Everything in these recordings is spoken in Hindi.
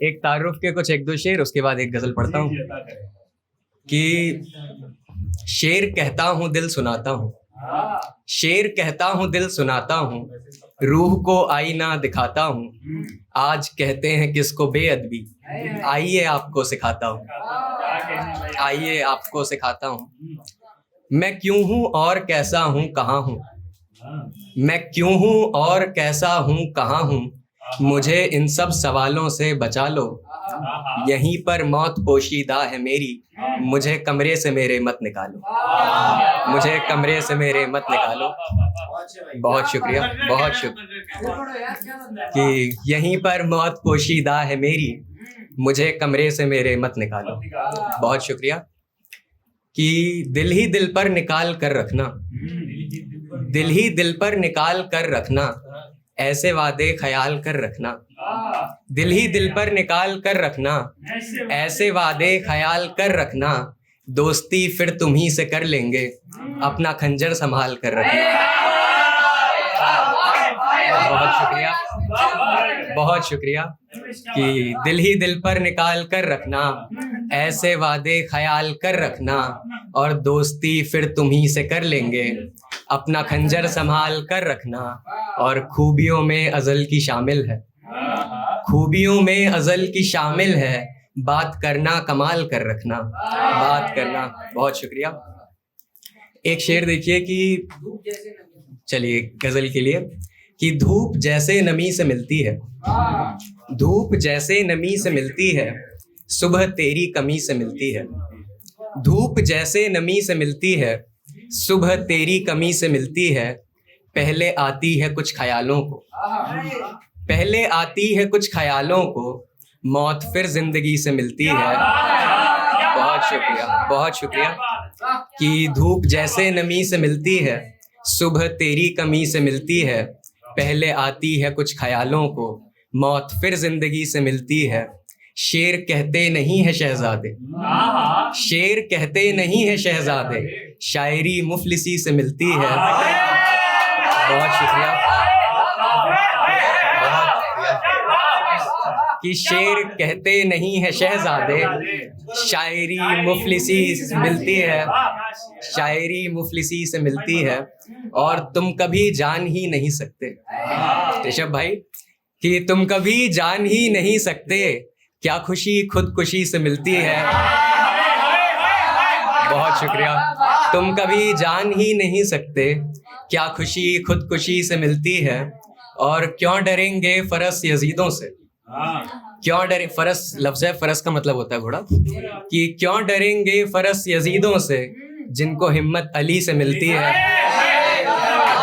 एक तारुफ के कुछ एक दो शेर, उसके बाद एक गजल पढ़ता हूँ कि शेर कहता हूँ दिल सुनाता हूँ, शेर कहता हूँ दिल सुनाता हूँ, रूह को आईना दिखाता हूँ। आज कहते हैं किसको बेअदबी, आइए आपको सिखाता हूँ, आइए आपको सिखाता हूँ। मैं क्यों हूँ और कैसा हूँ कहाँ हूँ, मैं क्यों हूँ और कैसा हूँ कहाँ हूँ, मुझे इन सब सवालों से बचा लो। यहीं पर मौत पोशीदा है मेरी, मुझे कमरे से मेरे मत निकालो, मुझे कमरे से मेरे मत निकालो। बहुत शुक्रिया, बहुत शुक्रिया कि यहीं पर मौत पोशीदा है मेरी, मुझे कमरे से मेरे मत निकालो। बहुत शुक्रिया कि दिल ही दिल पर निकाल कर रखना, दिल ही दिल पर निकाल कर रखना, ऐसे वादे ख्याल कर रखना। दिल ही दिल पर निकाल कर रखना, ऐसे वादे ख्याल कर रखना। दोस्ती फिर तुम्ही से कर लेंगे, अपना खंजर संभाल कर रखना। बहुत शुक्रिया, बहुत शुक्रिया कि दिल ही दिल पर निकाल कर रखना, ऐसे वादे ख्याल कर रखना, और दोस्ती फिर तुम्ही से कर लेंगे, अपना खंजर संभाल कर रखना। और खूबियों में अज़ल की शामिल है, खूबियों में अज़ल की शामिल है, बात करना कमाल कर रखना, बात करना। बहुत शुक्रिया। एक शेर देखिए कि, चलिए गजल के लिए, कि धूप जैसे नमी से मिलती है, धूप जैसे नमी से मिलती है, सुबह तेरी कमी से मिलती है। धूप जैसे नमी से मिलती है, सुबह तेरी कमी से मिलती है। पहले आती है कुछ ख्यालों को, पहले आती है कुछ ख्यालों को, मौत फिर जिंदगी से मिलती है। बहुत शुक्रिया, बहुत शुक्रिया कि धूप जैसे नमी से मिलती है, सुबह तेरी कमी से मिलती है। पहले आती है कुछ ख्यालों को, मौत फिर जिंदगी से मिलती है। शेर कहते नहीं है शहजादे, शेर कहते नहीं है शहजादे, शायरी मुफलिसी से मिलती है। बहुत शुक्रिया, कि शेर कहते नहीं है शहजादे, शायरी मुफलिसी से मिलती है, शायरी मुफलिसी से मिलती है। और तुम कभी जान ही नहीं सकते, ऋषभ भाई, कि तुम कभी जान ही नहीं सकते, क्या खुशी खुदकुशी से मिलती है। बहुत शुक्रिया। तुम कभी जान ही नहीं सकते, क्या खुशी खुदकुशी से मिलती है। और क्यों डरेंगे फरस यजीदों से, क्यों डरे, फरस लफ्ज़ है, फरस का मतलब होता है घोड़ा, कि क्यों डरेंगे फरस यजीदों से, जिनको हिम्मत अली से मिलती है,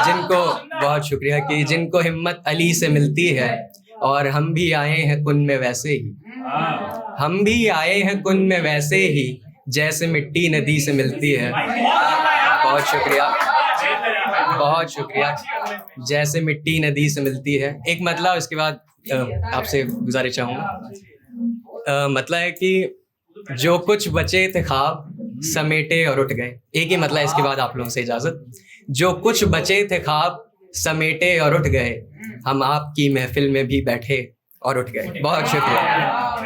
जिनको, बहुत शुक्रिया कि जिनको हिम्मत अली से मिलती है। और हम भी आए हैं कुन में वैसे ही, हम भी आए हैं कुन में वैसे ही, जैसे मिट्टी नदी से मिलती है। बहुत शुक्रिया, बहुत शुक्रिया, जैसे मिट्टी नदी से मिलती है। एक मतलब, इसके बाद आपसे गुजारिश चाहूँगा, मतलब है कि जो कुछ बचे थे ख्वाब समेटे और उठ गए। एक ही मतलब, इसके बाद आप लोगों से इजाज़त। जो कुछ बचे थे ख्वाब समेटे और उठ गए, हम आपकी महफिल में भी बैठे और उठ गए। बहुत शुक्रिया।